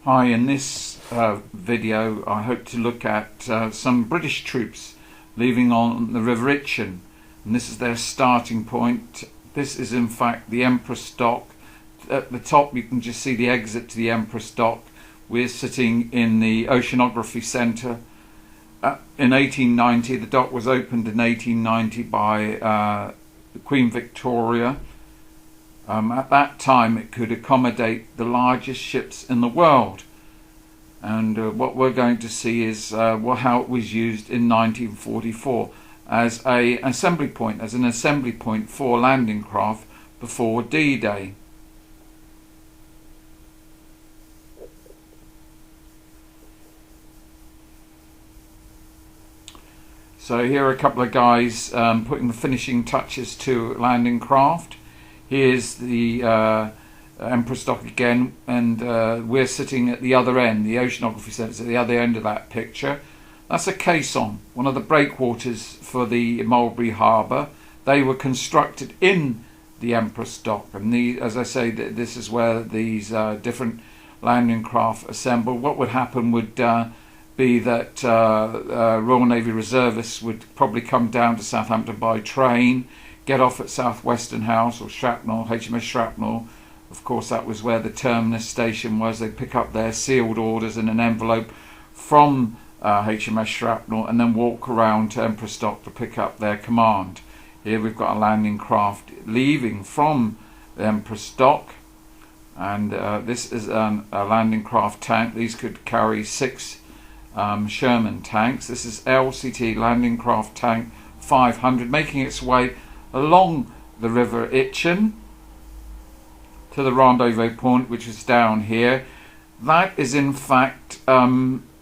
Hi, in this video I hope to look at some British troops leaving on the River Itchen, and this is their starting point. This is in fact the Empress Dock. At the top you can just see the exit to the Empress Dock. We're sitting in the Oceanography Centre. In 1890, the dock was opened in 1890 by Queen Victoria. At that time it could accommodate the largest ships in the world, and what we're going to see is how it was used in 1944 as an assembly point for landing craft before D-Day. So here are a couple of guys putting the finishing touches to landing craft. Here's the Empress Dock again, and we're sitting at the other end. The Oceanography Centre at the other end of that picture. That's a caisson, one of the breakwaters for the Mulberry Harbour. They were constructed in the Empress Dock, and as I say, this is where these different landing craft assemble. What would happen would be that Royal Navy reservists would probably come down to Southampton by train, get off at South Western House or Shrapnel, HMS Shrapnel. Of course, that was where the terminus station was. They'd pick up their sealed orders in an envelope from HMS Shrapnel and then walk around to Empress Dock to pick up their command. Here we've got a landing craft leaving from the Empress Dock, and this is a landing craft tank. These could carry 6 Sherman tanks. This is LCT Landing Craft Tank 500, making its way along the River Itchen to the rendezvous point, which is down here. That is in fact Chesil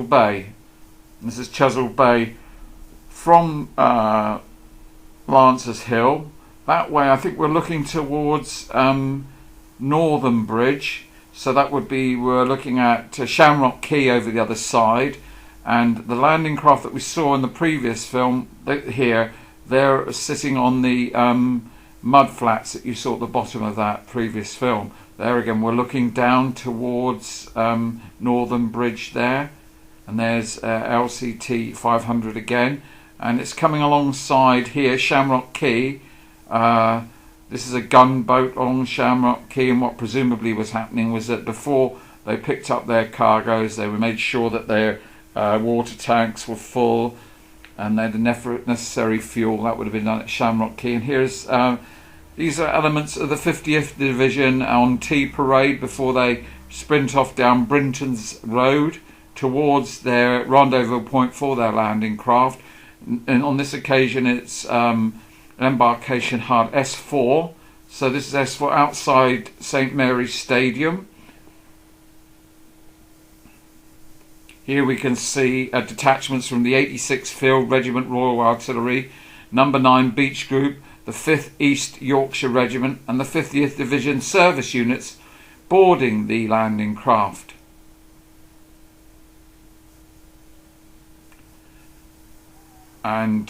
Bay. This is Chesil Bay from Lancers Hill. That way I think we're looking towards Northern Bridge, so that would be, we're looking at Shamrock Quay over the other side. And the landing craft that we saw in the previous film here, they're sitting on the mud flats that you saw at the bottom of that previous film. There again, we're looking down towards Northern Bridge there, and there's LCT 500 again, and it's coming alongside here Shamrock Quay. This is a gunboat along Shamrock Quay, and what presumably was happening was that before they picked up their cargoes, they were made sure that their water tanks were full and they had the necessary fuel. That would have been done at Shamrock Quay. And here's these are elements of the 50th Division on tea parade before they sprint off down Brinton's Road towards their rendezvous point for their landing craft. And on this occasion it's Embarkation Hard S4. So this is S4 outside St Mary's Stadium. Here we can see detachments from the 86th Field Regiment Royal Artillery, number 9 Beach Group, the 5th East Yorkshire Regiment and the 50th Division service units boarding the landing craft. And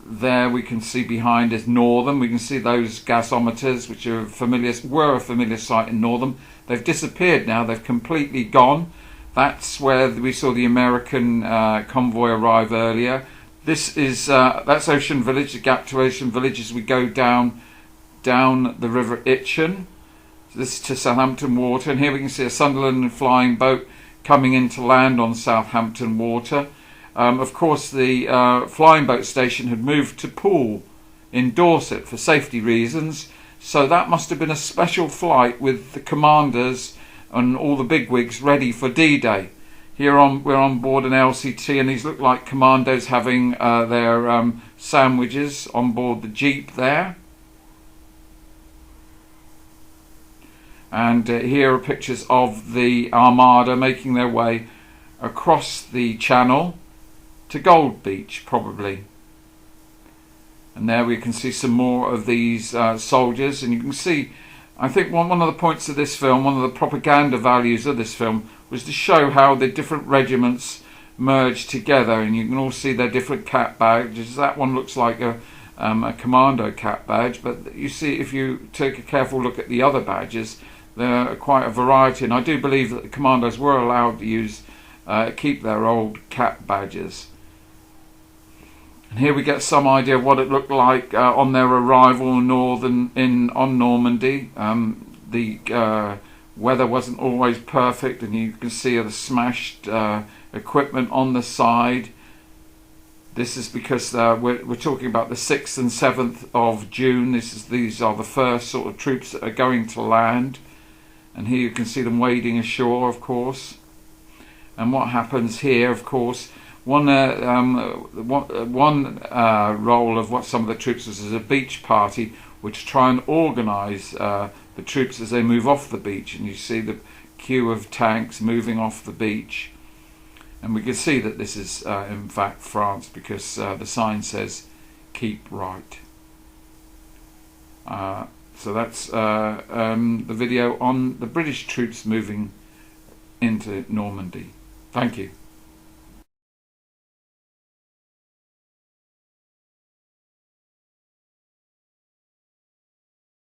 there we can see behind is Northam. We can see those gasometers, which were a familiar sight in Northam. They've disappeared now, they've completely gone. That's where we saw the American convoy arrive earlier. This is that's Ocean Village, the gap to Ocean Village as we go down the River Itchen. So this is to Southampton water, and here we can see a Sunderland flying boat coming into land on Southampton water. Of course, the flying boat station had moved to Poole in Dorset for safety reasons, so that must have been a special flight with the commanders and all the bigwigs ready for D-Day. Here we're on board an LCT, and these look like commandos having their sandwiches on board the jeep there. And here are pictures of the Armada making their way across the channel to Gold Beach, probably. And there we can see some more of these soldiers, and you can see, I think one of the points of this film, one of the propaganda values of this film, was to show how the different regiments merged together, and you can all see their different cap badges. That one looks like a commando cap badge, but you see, if you take a careful look at the other badges, there are quite a variety, and I do believe that the commandos were allowed to use keep their old cap badges. And here we get some idea of what it looked like on their arrival on Normandy. The weather wasn't always perfect, and you can see the smashed equipment on the side. This is because we're talking about the 6th and 7th of June. These are the first sort of troops that are going to land, and here you can see them wading ashore, of course. And what happens here, of course, one role of what some of the troops was as a beach party, which try and organise the troops as they move off the beach, and you see the queue of tanks moving off the beach, and we can see that this is in fact France, because the sign says "Keep Right." So that's the video on the British troops moving into Normandy. Thank you.